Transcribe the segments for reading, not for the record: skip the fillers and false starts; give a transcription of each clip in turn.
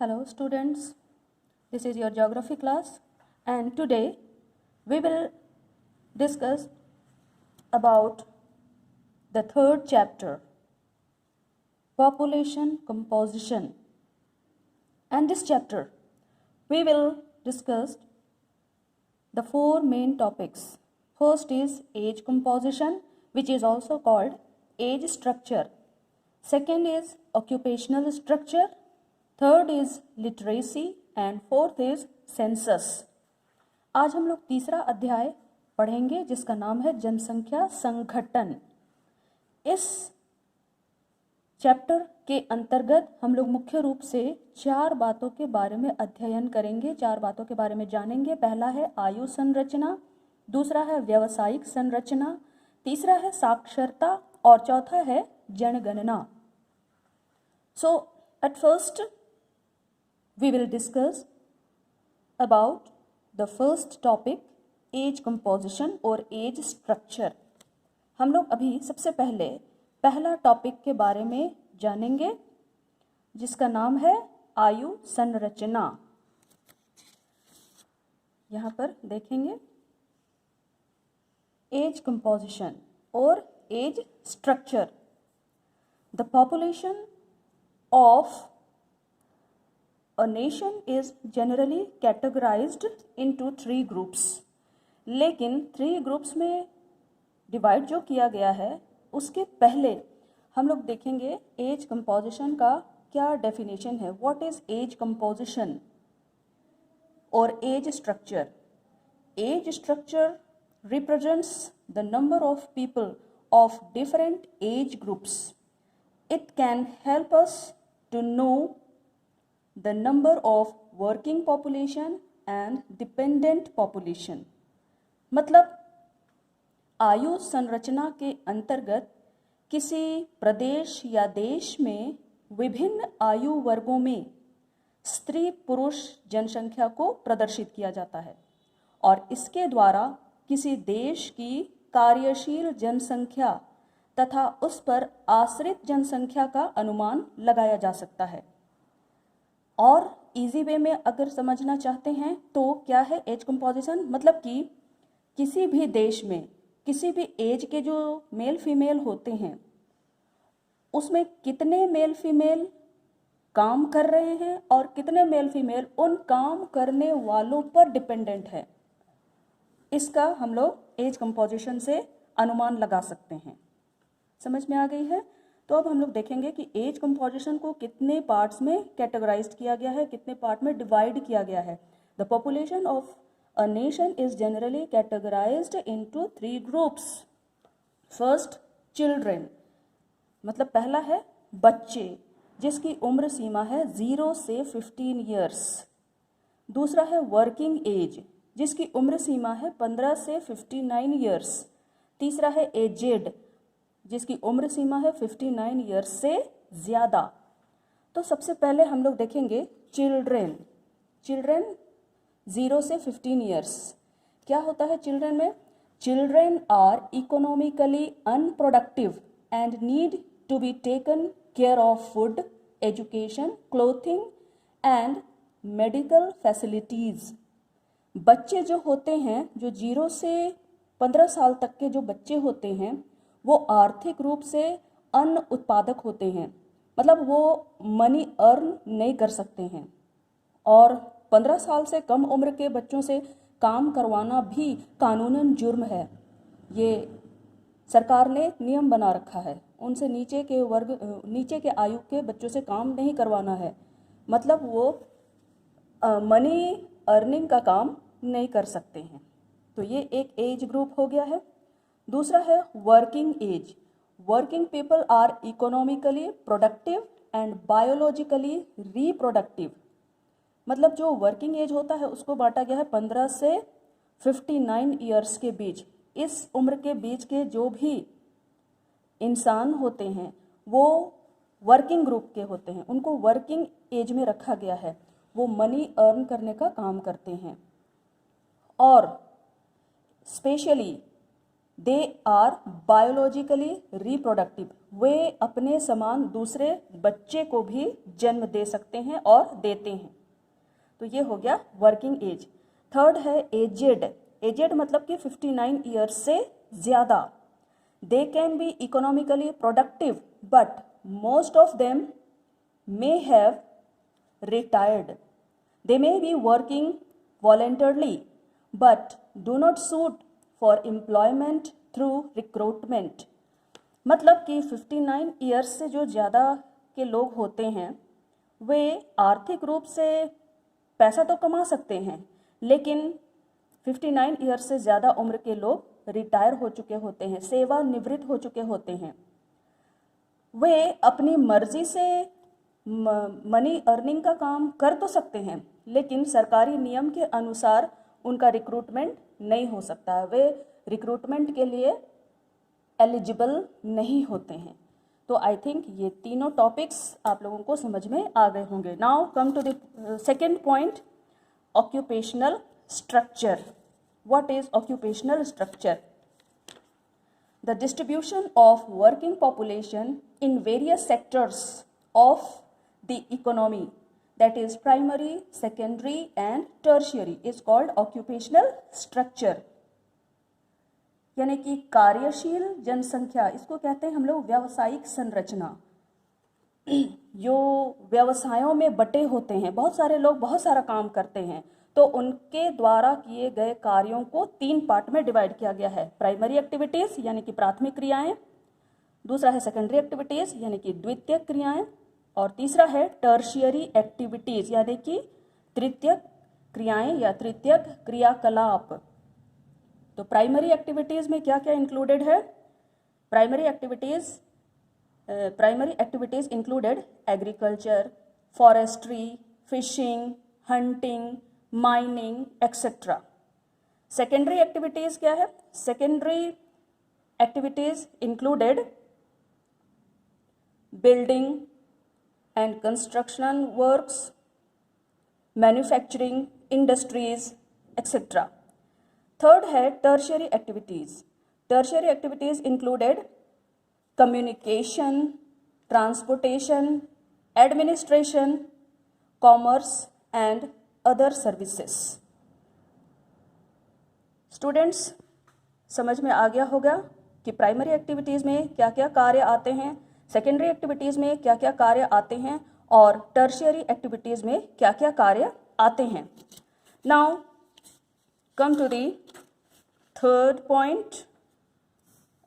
Hello students, this is your geography class and today we will discuss about the third chapter, population composition. And this chapter we will discuss the four main topics. First is age composition, which is also called age structure. Second is occupational structure. Third is literacy and fourth is census. आज हम लोग तीसरा अध्याय पढ़ेंगे जिसका नाम है जनसंख्या संगठन। इस चैप्टर के अंतर्गत हम लोग मुख्य रूप से चार बातों के बारे में अध्ययन करेंगे, चार बातों के बारे में जानेंगे। पहला है आयु संरचना, दूसरा है व्यावसायिक संरचना, तीसरा है साक्षरता और चौथा है जनगणना। So at first we will discuss about the first topic, age composition और age structure। हम लोग अभी सबसे पहले पहला टॉपिक के बारे में जानेंगे जिसका नाम है आयु संरचना। यहाँ पर देखेंगे एज कंपोजिशन और age structure. The population of A nation is generally categorized into three groups। लेकिन 3 ग्रुप्स में डिवाइड जो किया गया है उसके पहले हम लोग देखेंगे एज कंपोजिशन का क्या डेफिनेशन है। व्हाट इज एज कंपोजिशन और age structure. Age structure represents the number of people of different age groups. It can help us to know the number of working population and dependent population। मतलब आयु संरचना के अंतर्गत किसी प्रदेश या देश में विभिन्न आयु वर्गों में स्त्री पुरुष जनसंख्या को प्रदर्शित किया जाता है और इसके द्वारा किसी देश की कार्यशील जनसंख्या तथा उस पर आश्रित जनसंख्या का अनुमान लगाया जा सकता है। और इजी वे में अगर समझना चाहते हैं तो क्या है एज कंपोजिशन, मतलब कि किसी भी देश में किसी भी एज के जो मेल फीमेल होते हैं उसमें कितने मेल फीमेल काम कर रहे हैं और कितने मेल फीमेल उन काम करने वालों पर डिपेंडेंट है, इसका हम लोग एज कंपोजिशन से अनुमान लगा सकते हैं। समझ में आ गई है। तो अब हम लोग देखेंगे कि एज कंपोजिशन को कितने पार्ट्स में कैटेगराइज्ड किया गया है, कितने पार्ट में डिवाइड किया गया है। The population of a nation is generally categorised into 3 groups. First children, मतलब पहला है बच्चे जिसकी उम्र सीमा है 0 से 15 ईयर्स। दूसरा है वर्किंग एज जिसकी उम्र सीमा है 15 से 59 ईयर्स। तीसरा है एजेड जिसकी उम्र सीमा है 59 ईयर्स से ज़्यादा। तो सबसे पहले हम लोग देखेंगे चिल्ड्रेन। चिल्ड्रेन 0 से 15 ईयर्स। क्या होता है चिल्ड्रेन में? Children are economically unproductive and need to be taken care of food, education, clothing and medical facilities. बच्चे जो होते हैं, जो 0 से 15 साल तक के जो बच्चे होते हैं वो आर्थिक रूप से अन उत्पादक होते हैं, मतलब वो मनी अर्न नहीं कर सकते हैं। और 15 साल से कम उम्र के बच्चों से काम करवाना भी कानूनन जुर्म है। ये सरकार ने नियम बना रखा है। उनसे नीचे के आयु के बच्चों से काम नहीं करवाना है, मतलब वो मनी अर्निंग का काम नहीं कर सकते हैं। तो ये एक एज ग्रुप हो गया है। दूसरा है working age. Working people are economically productive and biologically reproductive. मतलब जो वर्किंग एज होता है उसको बांटा गया है 15 से 59 ईयर्स के बीच। इस उम्र के बीच के जो भी इंसान होते हैं वो वर्किंग ग्रुप के होते हैं, उनको वर्किंग एज में रखा गया है। वो मनी अर्न करने का काम करते हैं। और specially they are biologically reproductive, वे अपने समान दूसरे बच्चे को भी जन्म दे सकते हैं और देते हैं। तो ये हो गया वर्किंग एज। थर्ड है एजेड। एजेड मतलब कि 59 ईयर्स से ज़्यादा। They can be economically productive but most of them may have retired. They may be working voluntarily but do not suit for employment through recruitment. मतलब कि 59 years से जो ज़्यादा के लोग होते हैं वे आर्थिक रूप से पैसा तो कमा सकते हैं, लेकिन 59 ईयर्स से ज़्यादा उम्र के लोग रिटायर हो चुके होते हैं, सेवानिवृत्त हो चुके होते हैं। वे अपनी मर्जी से मनी अर्निंग का काम कर तो सकते हैं, लेकिन सरकारी नियम के अनुसार उनका रिक्रूटमेंट नहीं हो सकता है, वे रिक्रूटमेंट के लिए एलिजिबल नहीं होते हैं। तो आई थिंक ये तीनों टॉपिक्स आप लोगों को समझ में आ गए होंगे। Now come to the second point, occupational structure. What is occupational structure? The distribution of working population in various sectors of the economy, that is primary, secondary and tertiary, is called occupational structure। यानी कि कार्यशील जनसंख्या, इसको कहते हैं हम लोग व्यावसायिक संरचना। जो व्यवसायों में बटे होते हैं, बहुत सारे लोग बहुत सारा काम करते हैं, तो उनके द्वारा किए गए कार्यों को 3 पार्ट में डिवाइड किया गया है। प्राइमरी एक्टिविटीज़ यानी कि प्राथमिक क्रियाएं, दूसरा है सेकेंडरी एक्टिविटीज़ यानी कि द्वितीयक क्रियाएं, और तीसरा है टर्शियरी एक्टिविटीज़ यानी कि तृतीयक क्रियाएं या तृतीयक क्रियाकलाप। तो प्राइमरी एक्टिविटीज़ में क्या क्या इंक्लूडेड है? Primary activities included agriculture, forestry, fishing, hunting, mining etcetera. Secondary activities क्या है? Secondary activities included building and construction works, manufacturing, industries etcetera. Third है tertiary activities. Tertiary activities included communication, transportation, administration, commerce and other services. Students, समझ में आ गया होगा कि primary activities में क्या क्या कार्य आते हैं, सेकेंडरी एक्टिविटीज़ में क्या क्या कार्य आते हैं और टर्शियरी एक्टिविटीज़ में क्या क्या कार्य आते हैं। Now come to the third point,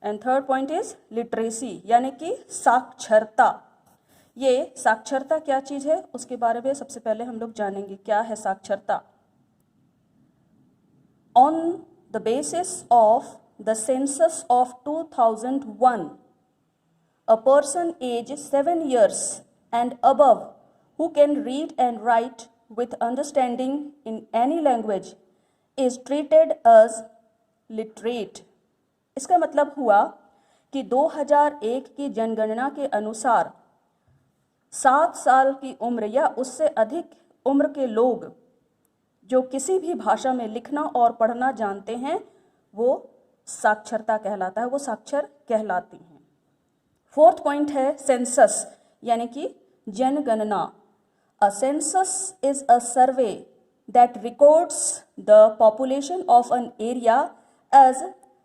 and third point is literacy यानी कि साक्षरता। ये साक्षरता क्या चीज़ है उसके बारे में सबसे पहले हम लोग जानेंगे। क्या है साक्षरता? On the basis of the census of 2001, a person aged 7 years and above who can read and write with understanding in any language is treated as literate। इसका मतलब हुआ कि 2001 की जनगणना के अनुसार 7 साल की उम्र या उससे अधिक उम्र के लोग जो किसी भी भाषा में लिखना और पढ़ना जानते हैं वो साक्षरता कहलाता है, वो साक्षर कहलाती हैं। फोर्थ पॉइंट है सेंसस यानी कि जनगणना। A census is a survey that records the population of an area as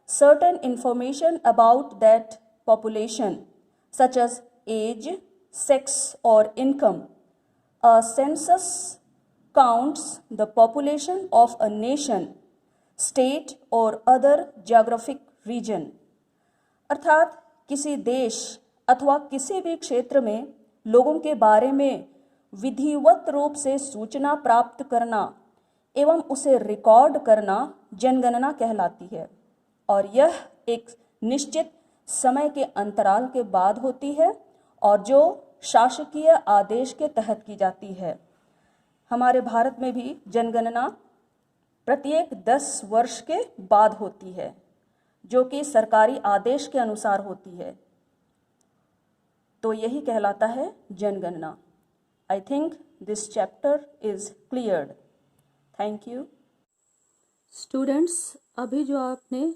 certain information about that population such as age, sex or income. A census counts the population of a nation, state or other geographic region। अर्थात किसी देश अथवा किसी भी क्षेत्र में लोगों के बारे में विधिवत रूप से सूचना प्राप्त करना एवं उसे रिकॉर्ड करना जनगणना कहलाती है, और यह एक निश्चित समय के अंतराल के बाद होती है और जो शासकीय आदेश के तहत की जाती है। हमारे भारत में भी जनगणना प्रत्येक 10 वर्ष के बाद होती है, जो कि सरकारी आदेश के अनुसार होती है। तो यही कहलाता है जनगणना। I think this chapter is cleared. Thank you. Students, अभी जो आपने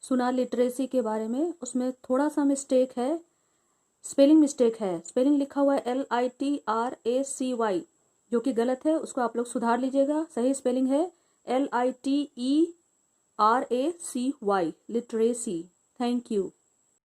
सुना लिटरेसी के बारे में, उसमें थोड़ा सा मिस्टेक है, स्पेलिंग मिस्टेक है। स्पेलिंग लिखा हुआ है LITRACY, जो कि गलत है, उसको आप लोग सुधार लीजिएगा। सही स्पेलिंग है LITERACY, लिटरेसी। Thank you.